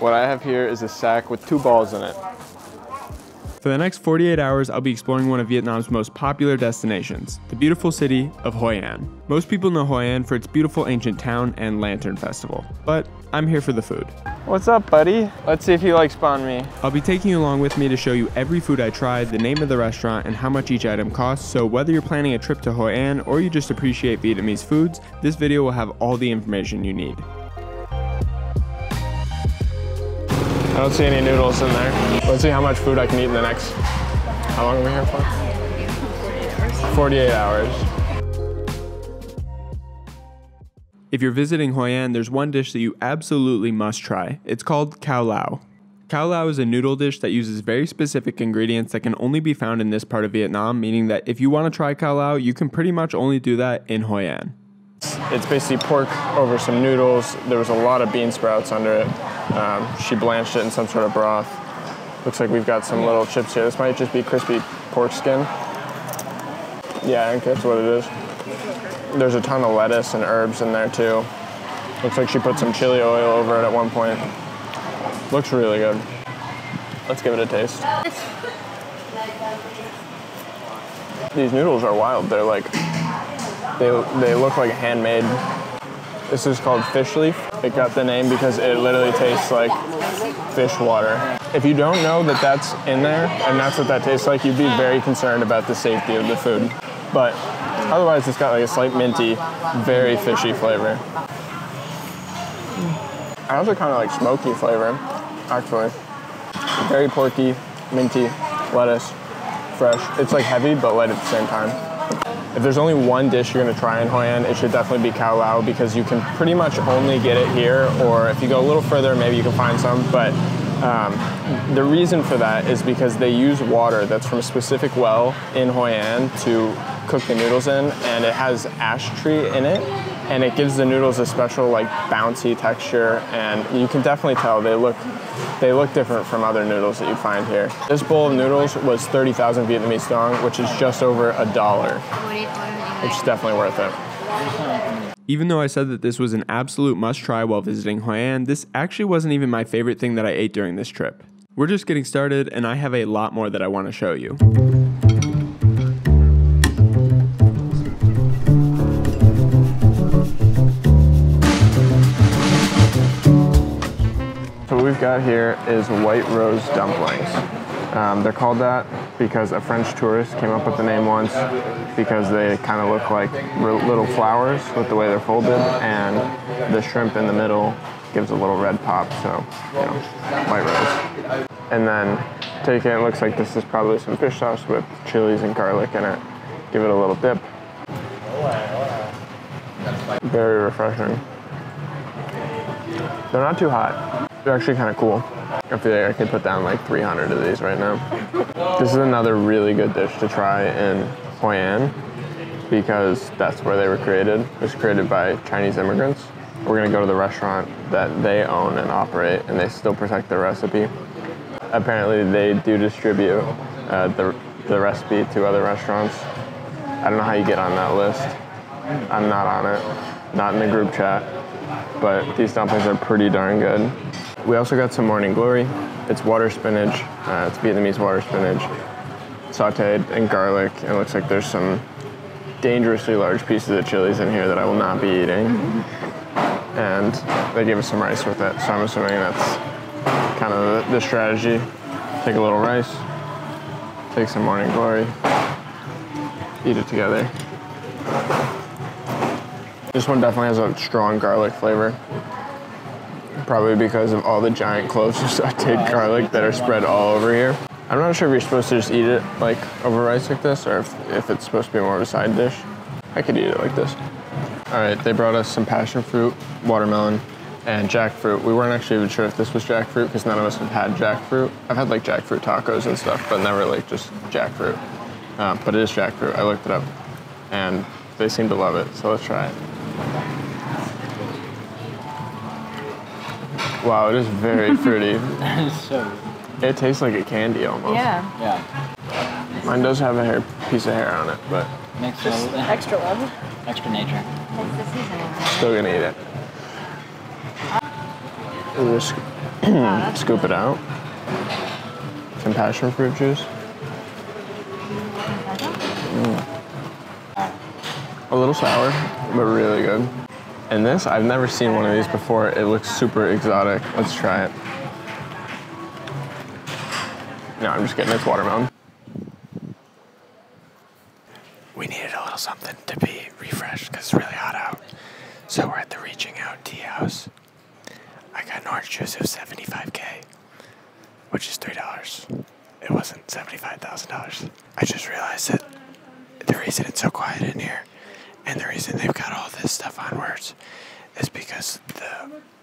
What I have here is a sack with 2 balls in it. For the next 48 hours, I'll be exploring one of Vietnam's most popular destinations, the beautiful city of Hoi An. Most people know Hoi An for its beautiful ancient town and lantern festival, but I'm here for the food. What's up, buddy? Let's see if he likes banh mi. I'll be taking you along with me to show you every food I tried, the name of the restaurant, and how much each item costs, so whether you're planning a trip to Hoi An or you just appreciate Vietnamese foods, this video will have all the information you need. I don't see any noodles in there. Let's see how much food I can eat in the next, how long are we here for? 48 hours. If you're visiting Hoi An, there's one dish that you absolutely must try. It's called khao lao. Khao lao is a noodle dish that uses very specific ingredients that can only be found in this part of Vietnam, meaning that if you want to try khao lao, you can pretty much only do that in Hoi An. It's basically pork over some noodles. There was a lot of bean sprouts under it. She blanched it in some sort of broth. Looks like we've got some little chips here. This might just be crispy pork skin. Yeah, I think that's what it is. There's a ton of lettuce and herbs in there too. Looks like she put some chili oil over it at one point. Looks really good. Let's give it a taste. These noodles are wild. They're like, they look like handmade. This is called fish leaf. It got the name because it literally tastes like fish water. If you don't know that that's in there and that's what that tastes like, you'd be very concerned about the safety of the food. But otherwise, it's got like a slight minty, very fishy flavor. I also kind of like smoky flavor, actually. Very porky, minty, lettuce, fresh. It's like heavy but light at the same time. If there's only one dish you're gonna try in Hoi An, it should definitely be khao lao because you can pretty much only get it here, or if you go a little further, maybe you can find some, but the reason for that is because they use water that's from a specific well in Hoi An to cook the noodles in, and it has ash tree in it, and it gives the noodles a special like bouncy texture, and you can definitely tell they look different from other noodles that you find here. This bowl of noodles was 30,000 Vietnamese dong, which is just over $1, which is definitely worth it. Even though I said that this was an absolute must-try while visiting Hoi An, this actually wasn't even my favorite thing that I ate during this trip. We're just getting started, and I have a lot more that I want to show you. So what we've got here is white rose dumplings. They're called that because a French tourist came up with the name once because they kind of look like little flowers with the way they're folded, and the shrimp in the middle gives a little red pop, so, you know, white rose. And then take it, it looks like this is probably some fish sauce with chilies and garlic in it. Give it a little dip. Very refreshing. They're not too hot. They're actually kind of cool. I feel like I could put down like 300 of these right now. This is another really good dish to try in Hoi An because that's where they were created. It was created by Chinese immigrants. We're gonna go to the restaurant that they own and operate, and they still protect the recipe. Apparently they do distribute the recipe to other restaurants. I don't know how you get on that list. I'm not on it, not in the group chat, but these dumplings are pretty darn good. We also got some morning glory. It's water spinach, it's Vietnamese water spinach, sauteed in garlic. It looks like there's some dangerously large pieces of chilies in here that I will not be eating. And they gave us some rice with it, so I'm assuming that's kind of the strategy. Take a little rice, take some morning glory, eat it together. This one definitely has a strong garlic flavor. Probably because of all the giant cloves of sauteed garlic that are spread all over here. I'm not sure if you're supposed to just eat it like over rice like this, or if it's supposed to be more of a side dish. I could eat it like this. All right, they brought us some passion fruit, watermelon, and jackfruit. We weren't actually even sure if this was jackfruit because none of us have had jackfruit. I've had like jackfruit tacos and stuff, but never like just jackfruit. But it is jackfruit. I looked it up, and they seem to love it, so let's try it. Wow, it is very fruity. It tastes like a candy almost. Yeah. Mine does have a piece of hair on it, but Extra love. Extra nature. still gonna eat it. Scoop it out. Some passion fruit juice. A little sour, but really good. And this, I've never seen one of these before. It looks super exotic. Let's try it. No, I'm just kidding. It's watermelon. We needed a little something to be refreshed because it's really hot out. So we're at the Reaching Out Tea House. I got an orange juice of 75K, which is $3. It wasn't $75,000. I just realized that the reason it's so quiet in here and the reason they've got all this stuff on words is because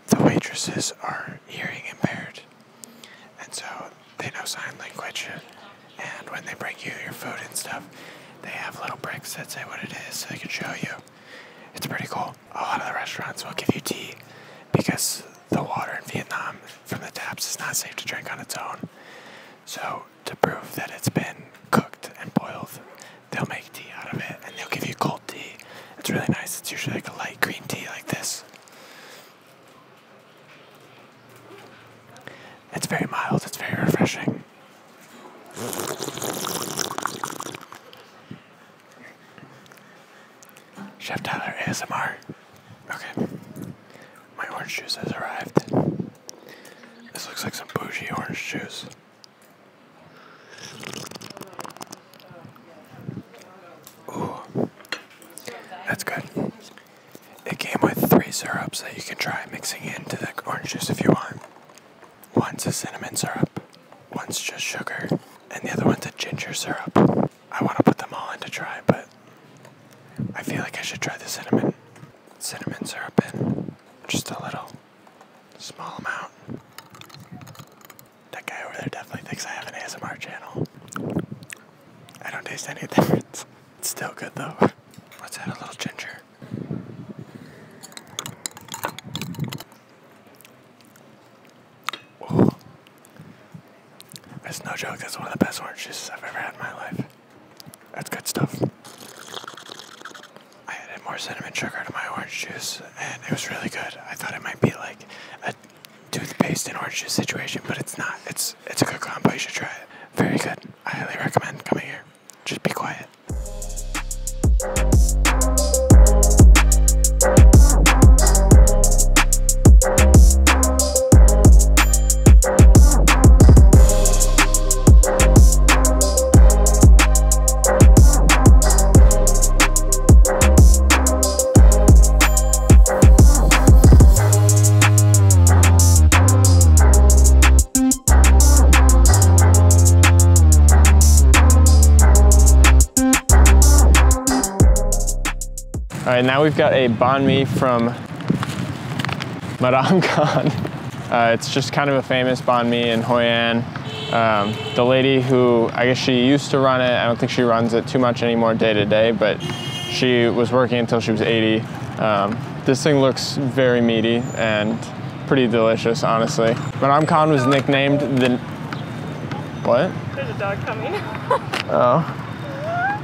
the waitresses are hearing impaired. And so they know sign language. And when they bring you your food and stuff, they have little bricks that say what it is so they can show you. It's pretty cool. A lot of the restaurants will give you tea because the water in Vietnam from the taps is not safe to drink on its own. So to prove that it's been cooked and boiled, they'll make tea out of it and they'll give you cold tea. It's really nice. It's usually like a light green tea like this. It's very mild. It's very refreshing. Chef Tyler ASMR. Okay. My orange juice has arrived. This looks like some bougie orange juice. Ooh. That's good. It came with 3 syrups that you can try mixing into the orange juice if you want. One's a cinnamon syrup, one's just sugar, and the other one's a ginger syrup. I want to put them all in to try, but I feel like I should try the cinnamon syrup in. Just a little, small amount. That guy over there definitely thinks I have an ASMR channel. I don't taste any difference. It's still good though. Let's add a little ginger. Ooh. That's no joke, that's one of the best orange juices I've ever had in my life. That's good stuff. I added more cinnamon sugar to my orange juice, and it was really good. I thought it might be like a toothpaste and orange juice situation, but it's not. It's a good combo. You should try it. Very good. I highly recommend coming here. Just be quiet. All right, now we've got a banh mi from Madame Khan. It's just kind of a famous banh mi in Hoi An. The lady who, I guess she used to run it, I don't think she runs it too much anymore day to day, but she was working until she was 80. This thing looks very meaty and pretty delicious, honestly. Madame Khan was nicknamed the... What? There's a dog coming. Oh.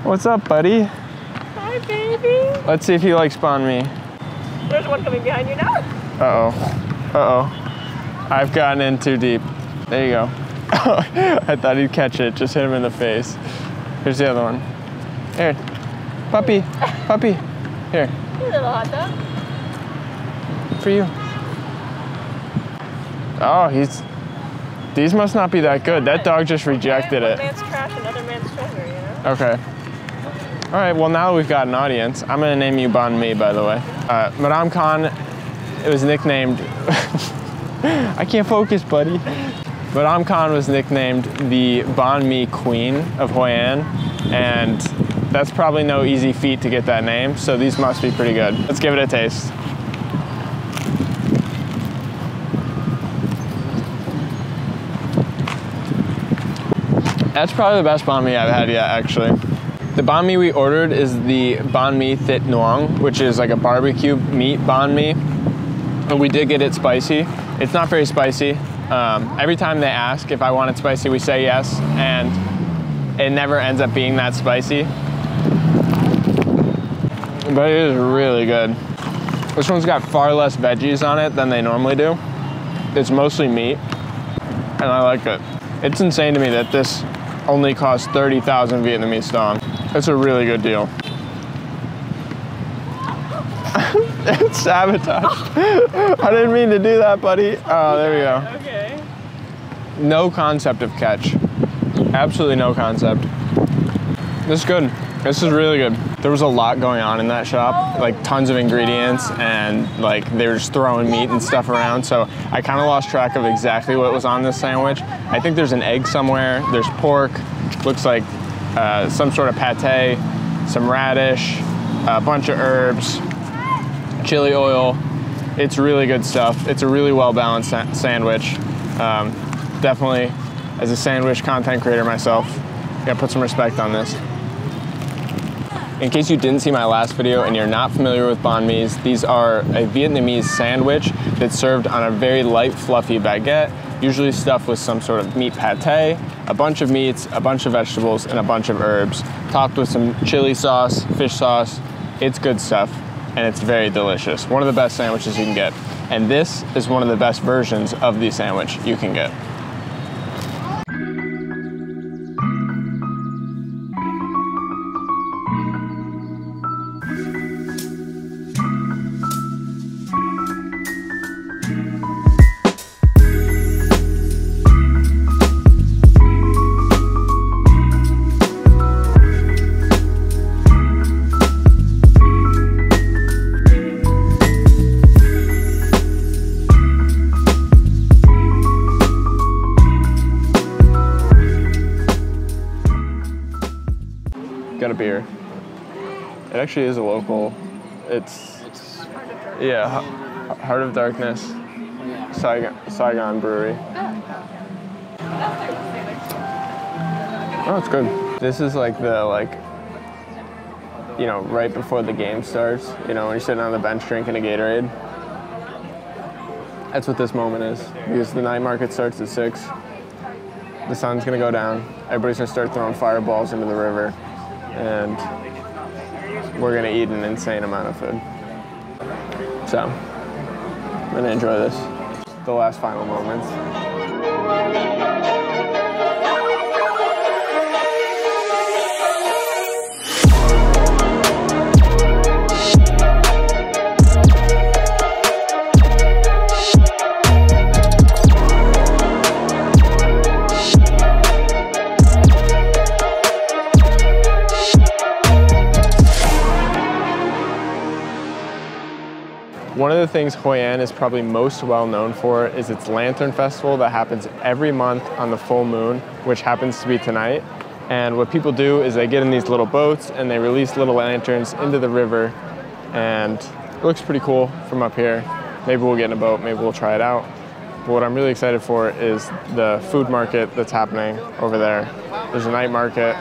What's up, buddy? Hi, baby. Let's see if he likes banh mi. There's one coming behind you now. Uh-oh. Uh-oh. I've gotten in too deep. There you go. I thought he'd catch it. Just hit him in the face. Here's the other one. Here. Puppy. Puppy. Here. Hey, little hot dog. For you. Oh, these must not be that good. That dog just rejected it. One man's trash, another man's treasure, you know? Okay. All right, well, now we've got an audience. I'm gonna name you banh mi, by the way. Madame Khan, it was nicknamed, I can't focus, buddy. Madame Khan was nicknamed the banh mi queen of Hoi An, and that's probably no easy feat to get that name, so these must be pretty good. Let's give it a taste. That's probably the best banh mi I've had yet, actually. The banh mi we ordered is the banh mi thit nuong, which is like a barbecue meat banh mi. But we did get it spicy. It's not very spicy. Every time they ask if I want it spicy, we say yes, and it never ends up being that spicy. But it is really good. This one's got far less veggies on it than they normally do. It's mostly meat, and I like it. It's insane to me that this only costs 30,000 Vietnamese dong. It's a really good deal. It's sabotaged. I didn't mean to do that, buddy. Oh, there we go. Okay. No concept of catch. Absolutely no concept. This is good. This is really good. There was a lot going on in that shop, like tons of ingredients, and like they were just throwing meat and stuff around. So I kind of lost track of exactly what was on this sandwich. I think there's an egg somewhere. There's pork. Looks like some sort of pate, some radish, a bunch of herbs, chili oil. It's really good stuff. It's a really well-balanced sandwich. Definitely, as a sandwich content creator myself, gotta put some respect on this. In case you didn't see my last video and you're not familiar with banh mi's, these are a Vietnamese sandwich that's served on a very light, fluffy baguette, usually stuffed with some sort of meat pate, a bunch of meats, a bunch of vegetables, and a bunch of herbs, topped with some chili sauce, fish sauce. It's good stuff, and it's very delicious. One of the best sandwiches you can get. And this is one of the best versions of the sandwich you can get. Got a beer. It actually is a local. It's yeah, Heart of Darkness, Saigon Brewery. Oh, it's good. This is like the you know, right before the game starts. You know, when you're sitting on the bench drinking a Gatorade. That's what this moment is, because the night market starts at 6. The sun's gonna go down. Everybody's gonna start throwing fireballs into the river. And we're gonna eat an insane amount of food. So, I'm gonna enjoy this. The last final moments. One of the things Hoi An is probably most well known for is its Lantern Festival that happens every month on the full moon, which happens to be tonight. And what people do is they get in these little boats and they release little lanterns into the river, and it looks pretty cool from up here. Maybe we'll get in a boat, maybe we'll try it out. But what I'm really excited for is the food market that's happening over there. There's a night market,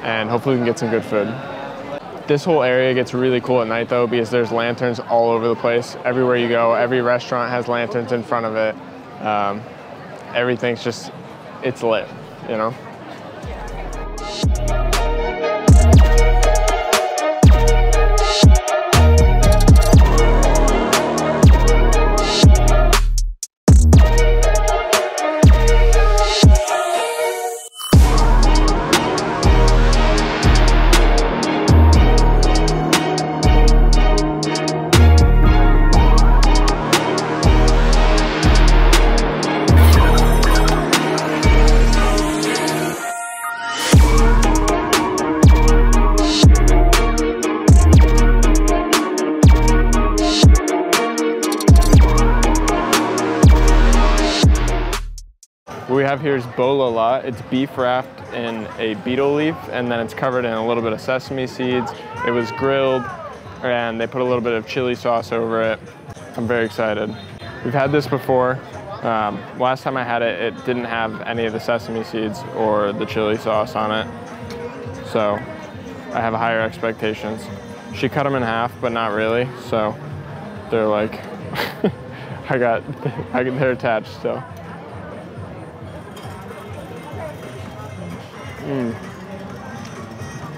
and hopefully we can get some good food. This whole area gets really cool at night though, because there's lanterns all over the place. Everywhere you go, every restaurant has lanterns in front of it. Everything's just, it's lit, you know? What we have here is bo la la. It's beef wrapped in a betel leaf, and then it's covered in a little bit of sesame seeds. It was grilled, and they put a little bit of chili sauce over it. I'm very excited. We've had this before. Last time I had it, it didn't have any of the sesame seeds or the chili sauce on it. So I have higher expectations. She cut them in half, but not really. So they're like, they're attached still.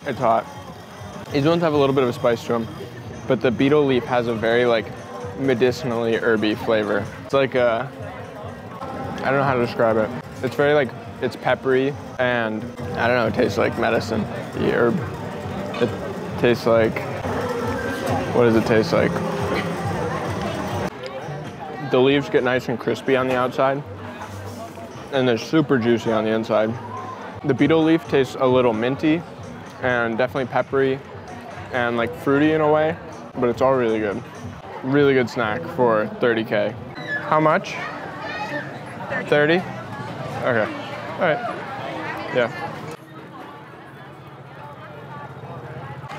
It's hot. These ones have a little bit of a spice to them, but the betel leaf has a very like medicinally herby flavor. It's like a, I don't know how to describe it. It's very like, it's peppery and I don't know, it tastes like medicine, the herb. It tastes like, what does it taste like? The leaves get nice and crispy on the outside and they're super juicy on the inside. The betel leaf tastes a little minty and definitely peppery and like fruity in a way, but it's all really good. Really good snack for 30K. How much? 30? Okay, all right, yeah.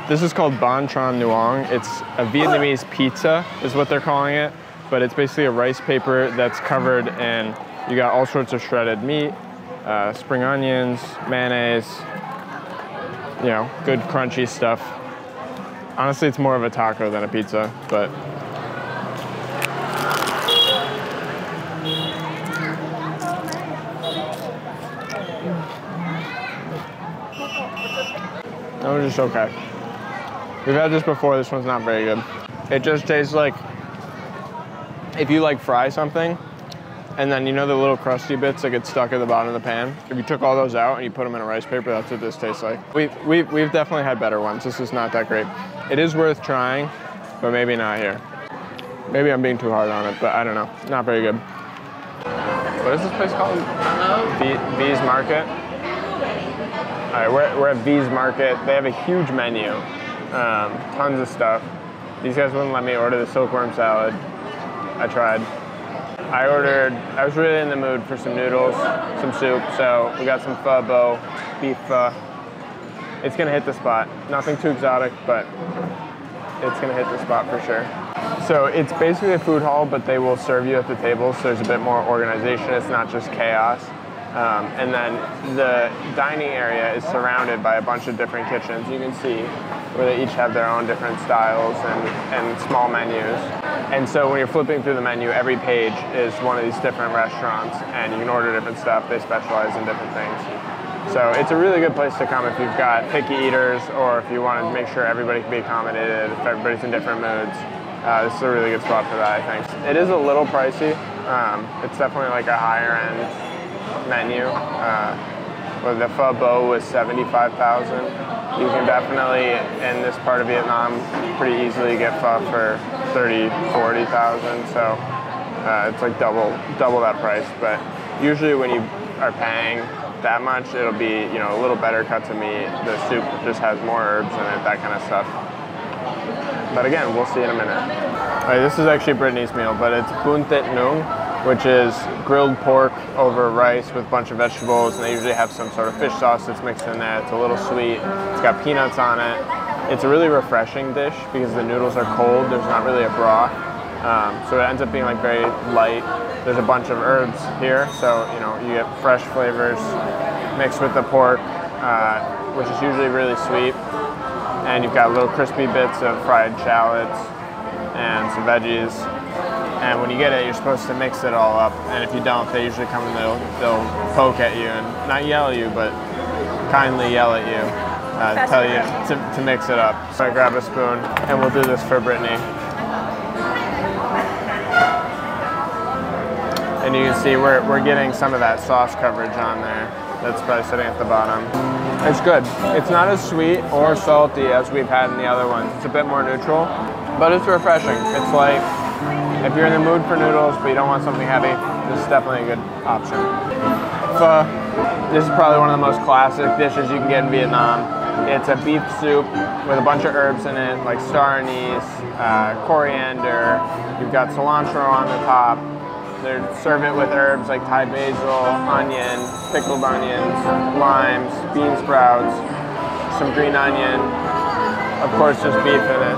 This is called Bánh Tráng Nuong. It's a Vietnamese pizza is what they're calling it, but it's basically a rice paper that's covered in, you got all sorts of shredded meat, spring onions, mayonnaise, you know, good crunchy stuff. Honestly, it's more of a taco than a pizza, but that was just okay. We've had this before, this one's not very good. It just tastes like, if you like fry something, and then you know the little crusty bits that get stuck at the bottom of the pan? If you took all those out and you put them in a rice paper, that's what this tastes like. We've definitely had better ones. This is not that great. It is worth trying, but maybe not here. Maybe I'm being too hard on it, but I don't know. Not very good. What is this place called? V's Market. All right, we're at V's Market. They have a huge menu, tons of stuff. These guys wouldn't let me order the silkworm salad. I tried. I was really in the mood for some noodles, some soup, so we got some pho bo, beef pho. It's gonna hit the spot. Nothing too exotic, but it's gonna hit the spot for sure. So it's basically a food hall, but they will serve you at the table, so there's a bit more organization. It's not just chaos. And then the dining area is surrounded by a bunch of different kitchens. You can see where they each have their own different styles and small menus. And so when you're flipping through the menu, every page is one of these different restaurants and you can order different stuff. They specialize in different things. So it's a really good place to come if you've got picky eaters or if you want to make sure everybody can be accommodated, if everybody's in different moods. This is a really good spot for that, I think. It is a little pricey. It's definitely like a higher end menu. Where the pho bo was 75,000. You can definitely, in this part of Vietnam, pretty easily get pho for 30, 40,000. So it's like double that price. But usually when you are paying that much, it'll be, you know, a little better cuts of meat. The soup just has more herbs in it, that kind of stuff. But again, we'll see in a minute. All right, this is actually Brittany's meal, but it's bún thét nung, which is grilled pork over rice with a bunch of vegetables, and they usually have some sort of fish sauce that's mixed in there. It's a little sweet. It's got peanuts on it. It's a really refreshing dish because the noodles are cold. There's not really a broth, so it ends up being like very light. There's a bunch of herbs here, so you know you get fresh flavors mixed with the pork, which is usually really sweet. And you've got little crispy bits of fried shallots and some veggies. And when you get it, you're supposed to mix it all up. And if you don't, they usually come and they'll poke at you and not yell at you, but kindly yell at you, tell you to mix it up. So I grab a spoon and we'll do this for Brittany. And you can see we're getting some of that sauce coverage on there. That's probably sitting at the bottom. It's good. It's not as sweet or salty as we've had in the other ones. It's a bit more neutral, but it's refreshing. It's like, if you're in the mood for noodles, but you don't want something heavy, this is definitely a good option. Pho. This is probably one of the most classic dishes you can get in Vietnam. It's a beef soup with a bunch of herbs in it, like star anise, coriander. You've got cilantro on the top. They serve it with herbs like Thai basil, onion, pickled onions, limes, bean sprouts, some green onion, of course just beef in it.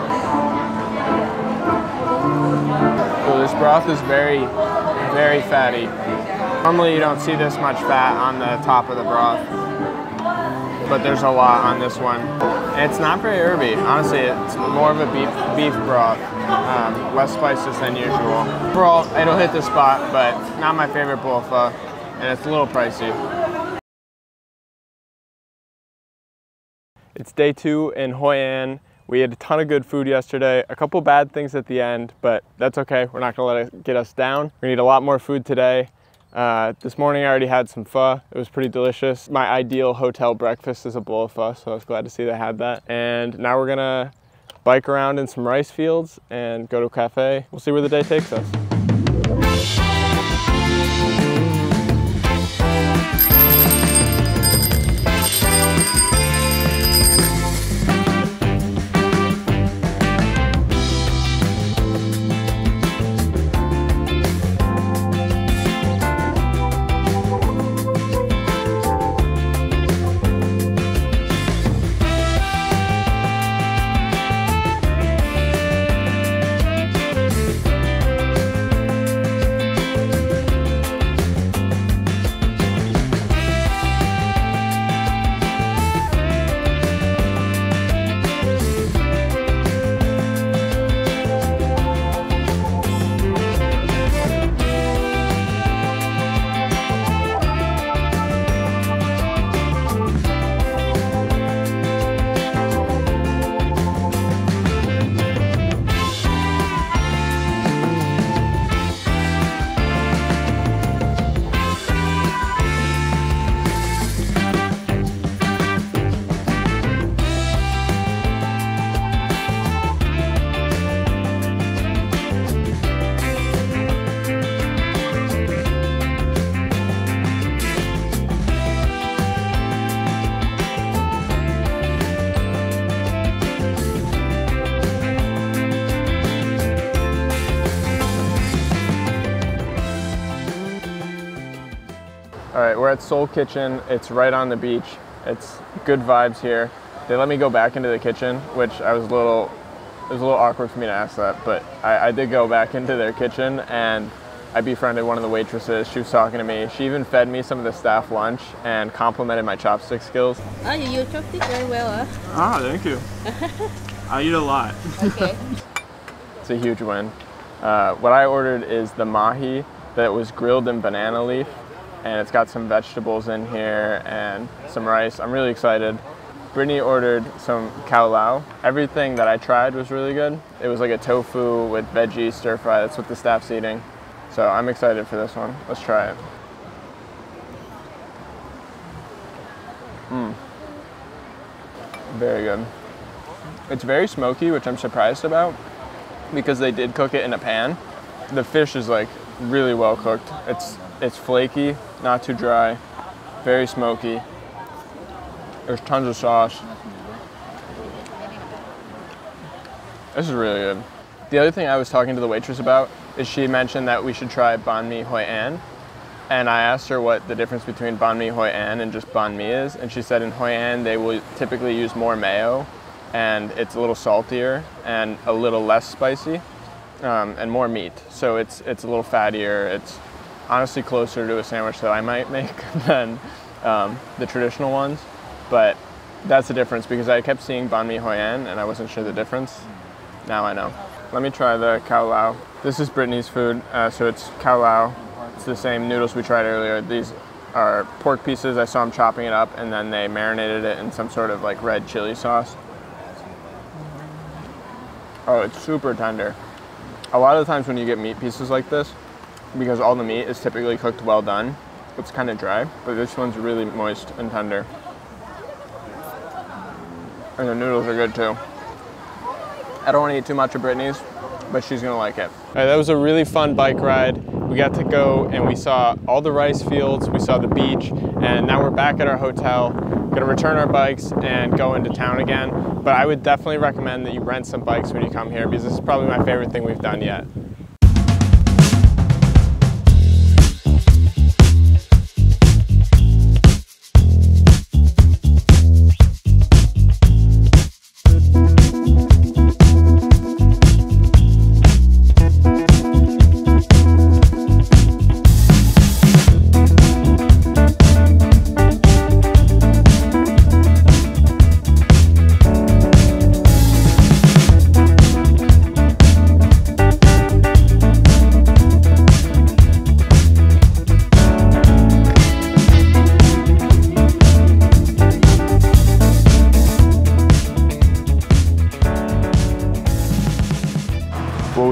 So this broth is very, very fatty. Normally you don't see this much fat on the top of the broth, but there's a lot on this one. And it's not very herby. Honestly, it's more of a beef broth. Less spices than usual. Overall, it'll hit the spot, but not my favorite bowl of pho, and it's a little pricey. It's day 2 in Hoi An. We had a ton of good food yesterday, a couple bad things at the end, but that's okay. We're not gonna let it get us down. We need a lot more food today. This morning I already had some pho. It was pretty delicious. My ideal hotel breakfast is a bowl of pho, so I was glad to see they had that. And now we're gonna bike around in some rice fields and go to a cafe. We'll see where the day takes us. All right, we're at Seoul Kitchen. It's right on the beach. It's good vibes here. They let me go back into the kitchen, which it was a little awkward for me to ask that, but I did go back into their kitchen and I befriended one of the waitresses. She was talking to me. She even fed me some of the staff lunch and complimented my chopstick skills. Oh, you use chopstick very well, huh? Ah, thank you. I eat a lot. Okay. It's a huge win. What I ordered is the mahi that was grilled in banana leaf, and it's got some vegetables in here and some rice. I'm really excited. Brittany ordered some khao lao. Everything that I tried was really good. It was like a tofu with veggie stir fry. That's what the staff's eating. So I'm excited for this one. Let's try it. Very good. It's very smoky, which I'm surprised about because they did cook it in a pan. The fish is like really well cooked. It's flaky, not too dry, very smoky. There's tons of sauce. This is really good. The other thing I was talking to the waitress about is she mentioned that we should try banh mi Hoi An. And I asked her what the difference between banh mi Hoi An and just banh mi is. And she said in Hoi An they will typically use more mayo and it's a little saltier and a little less spicy and more meat. So it's a little fattier. It's honestly closer to a sandwich that I might make than the traditional ones. But that's the difference because I kept seeing banh mi Hoi An and I wasn't sure the difference. Now I know. Let me try the khao lao. This is Brittany's food, so it's khao lao. It's the same noodles we tried earlier. These are pork pieces. I saw them chopping it up and then they marinated it in some sort of like red chili sauce. Oh, it's super tender. A lot of the times when you get meat pieces like this, because all the meat is typically cooked well done, it's kind of dry, but this one's really moist and tender. And the noodles are good too. I don't want to eat too much of Brittany's, but she's gonna like it. All right, that was a really fun bike ride. We got to go and we saw all the rice fields, we saw the beach, and now we're back at our hotel. Gonna return our bikes and go into town again. But I would definitely recommend that you rent some bikes when you come here because this is probably my favorite thing we've done yet.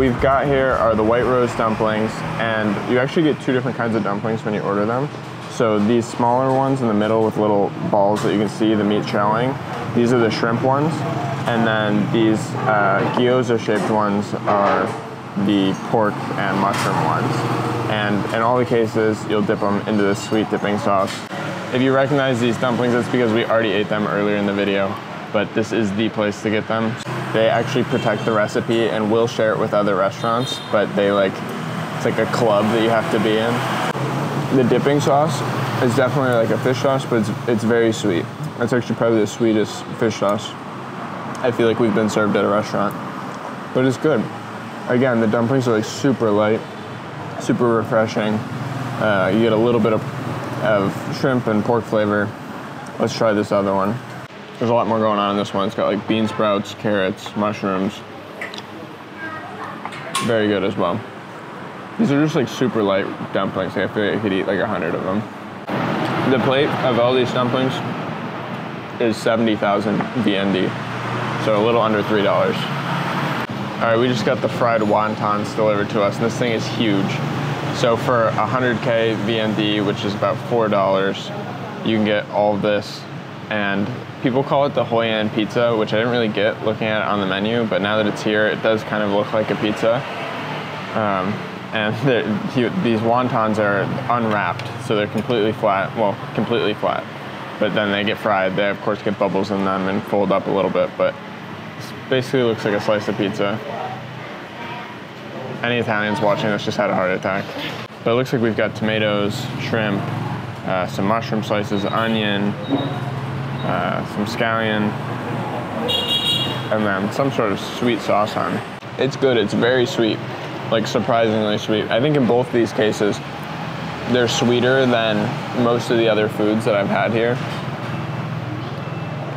we've got here are the white rose dumplings, and you actually get 2 different kinds of dumplings when you order them. So these smaller ones in the middle with little balls that you can see, the meat showing, these are the shrimp ones. And then these gyoza-shaped ones are the pork and mushroom ones. And in all the cases, you'll dip them into this sweet dipping sauce. If you recognize these dumplings, it's because we already ate them earlier in the video, but this is the place to get them. They actually protect the recipe and will share it with other restaurants, but it's like a club that you have to be in. The dipping sauce is definitely like a fish sauce, but it's very sweet. It's actually probably the sweetest fish sauce I feel like we've been served at a restaurant, but it's good. Again, the dumplings are like super light, super refreshing. You get a little bit of shrimp and pork flavor. Let's try this other one. There's a lot more going on in this one. It's got like bean sprouts, carrots, mushrooms. Very good as well. These are just like super light dumplings. I feel like I could eat like 100 of them. The plate of all these dumplings is 70,000 VND, so a little under $3. All right, we just got the fried wontons delivered to us, and this thing is huge. So for 100K VND, which is about $4, you can get all of this. And people call it the Hoi An pizza, which I didn't really get looking at it on the menu, but now that it's here, it does kind of look like a pizza. And these wontons are unwrapped, so they're completely flat, well, completely flat. But then they get fried. They, of course, get bubbles in them and fold up a little bit, but it basically looks like a slice of pizza. Any Italians watching this just had a heart attack. But it looks like we've got tomatoes, shrimp, some mushroom slices, onion, some scallion, and then some sort of sweet sauce on it. It's good. It's very sweet, like surprisingly sweet. I think in both these cases, they're sweeter than most of the other foods that I've had here.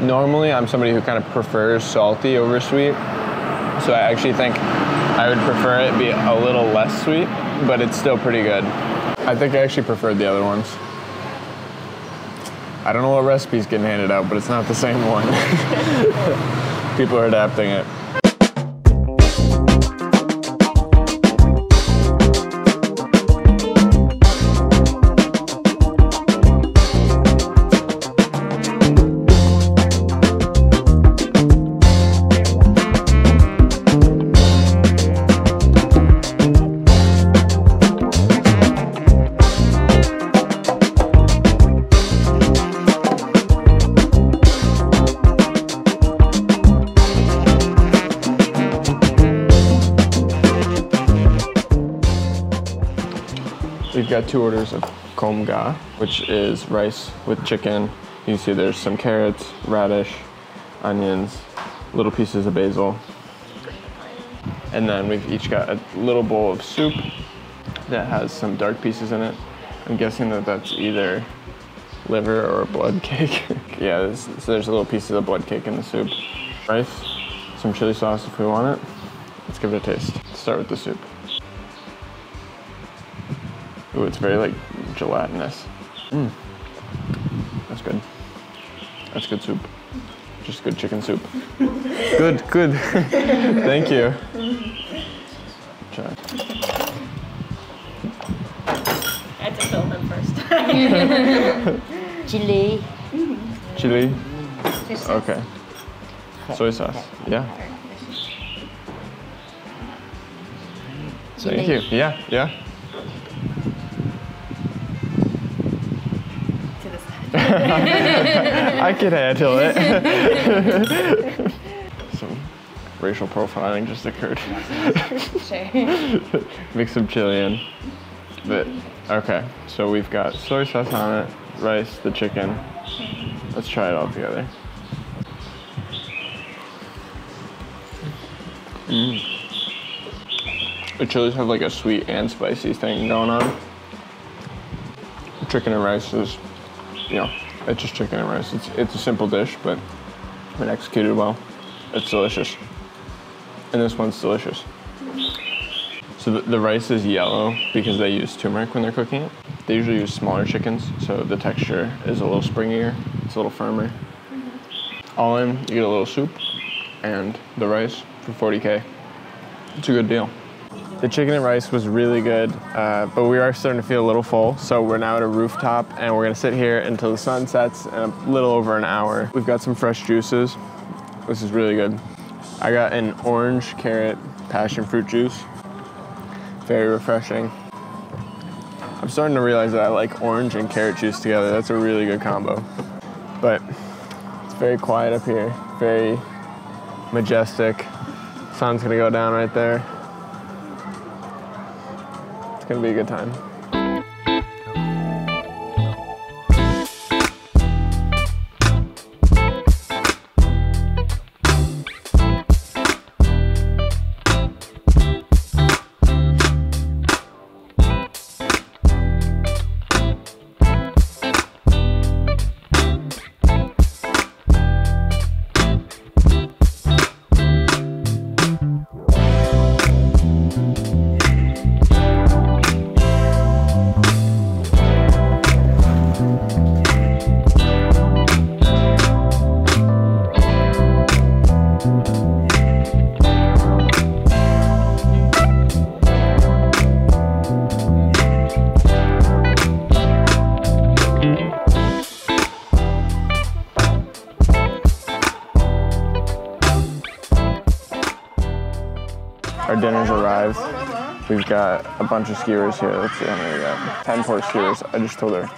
Normally, I'm somebody who kind of prefers salty over sweet, so I actually think I would prefer it be a little less sweet, but it's still pretty good. I think I actually preferred the other ones. I don't know what recipe's getting handed out, but it's not the same one. People are adapting it. We've got 2 orders of kom ga, which is rice with chicken. You can see there's some carrots, radish, onions, little pieces of basil. And then we've each got a little bowl of soup that has some dark pieces in it. I'm guessing that that's either liver or blood cake. Yeah, so there's little pieces of blood cake in the soup. Rice, some chili sauce if we want it. Let's give it a taste. Let's start with the soup. Ooh, it's very like gelatinous. That's good. That's good soup. Just good chicken soup. Good. Thank you. Try. I had to film him first. Chili. Chili? Okay. Soy sauce. Yeah. Thank you. Yeah. I can handle it. Some racial profiling just occurred. Sure. Mix some chili in. But, okay, so we've got soy sauce on it, rice, the chicken. Let's try it all together. The chilies have like a sweet and spicy thing going on. Chicken and rice is, it's just chicken and rice. It's a simple dish, but when executed well, it's delicious. And this one's delicious. So the rice is yellow because they use turmeric when they're cooking it. They usually use smaller chickens, so the texture is a little springier. It's a little firmer. All in, you get a little soup and the rice for 40K. It's a good deal. The chicken and rice was really good, but we are starting to feel a little full, so we're now at a rooftop and we're gonna sit here until the sun sets in a little over an hour. We've got some fresh juices. This is really good. I got an orange, carrot, passion fruit juice. Very refreshing. I'm starting to realize that I like orange and carrot juice together. That's a really good combo. But it's very quiet up here, very majestic. Sun's gonna go down right there. It's gonna be a good time. Our dinner's arrived. We've got a bunch of skewers here. Let's see how many we got. 10 pork skewers. I just told her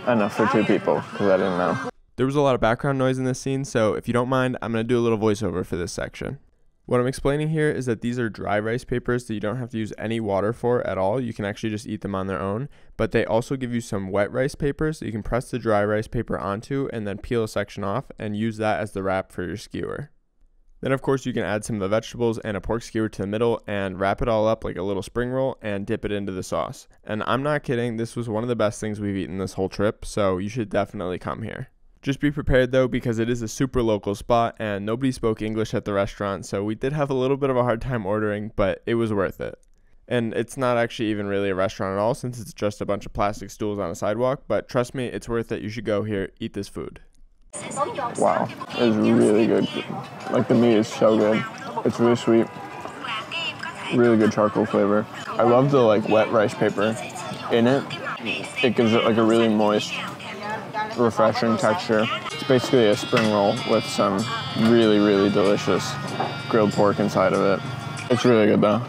enough for 2 people because I didn't know. There was a lot of background noise in this scene, so if you don't mind, I'm going to do a little voiceover for this section. What I'm explaining here is that these are dry rice papers that you don't have to use any water for at all. You can actually just eat them on their own, but they also give you some wet rice papers that you can press the dry rice paper onto and then peel a section off and use that as the wrap for your skewer. Then of course you can add some of the vegetables and a pork skewer to the middle and wrap it all up like a little spring roll and dip it into the sauce. And I'm not kidding, this was one of the best things we've eaten this whole trip, so you should definitely come here. Just be prepared though, because it is a super local spot and nobody spoke English at the restaurant, so we did have a little bit of a hard time ordering, but it was worth it. And it's not actually even really a restaurant at all, since it's just a bunch of plastic stools on a sidewalk, but trust me, it's worth it. You should go here, eat this food. Wow, it's really good. Like, the meat is so good. It's really sweet. Really good charcoal flavor. I love the like wet rice paper in it. It gives it like a really moist, refreshing texture. It's basically a spring roll with some really, really delicious grilled pork inside of it. It's really good though.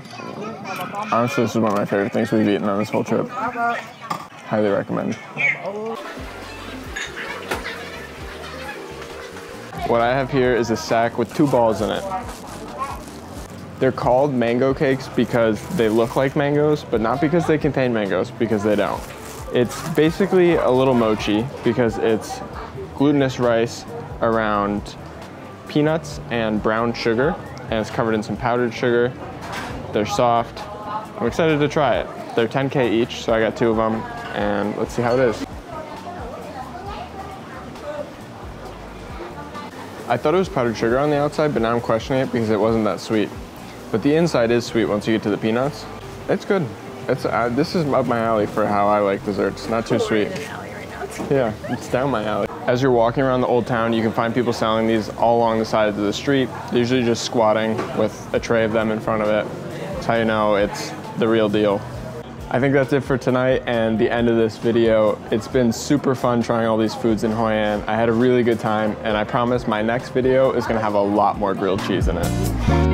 Honestly, this is one of my favorite things we've eaten on this whole trip. Highly recommend. What I have here is a sack with 2 balls in it. They're called mango cakes because they look like mangoes, but not because they contain mangoes, because they don't. It's basically a little mochi because it's glutinous rice around peanuts and brown sugar, and it's covered in some powdered sugar. They're soft. I'm excited to try it. They're 10K each, so I got 2 of them, and let's see how it is. I thought it was powdered sugar on the outside, but now I'm questioning it because it wasn't that sweet. But the inside is sweet once you get to the peanuts. It's good. This is up my alley for how I like desserts. Not too sweet. Yeah, it's down my alley. As you're walking around the old town, you can find people selling these all along the sides of the street. They're usually just squatting with a tray of them in front of it. That's how you know it's the real deal. I think that's it for tonight and the end of this video. It's been super fun trying all these foods in Hoi An. I had a really good time, and I promise my next video is gonna have a lot more grilled cheese in it.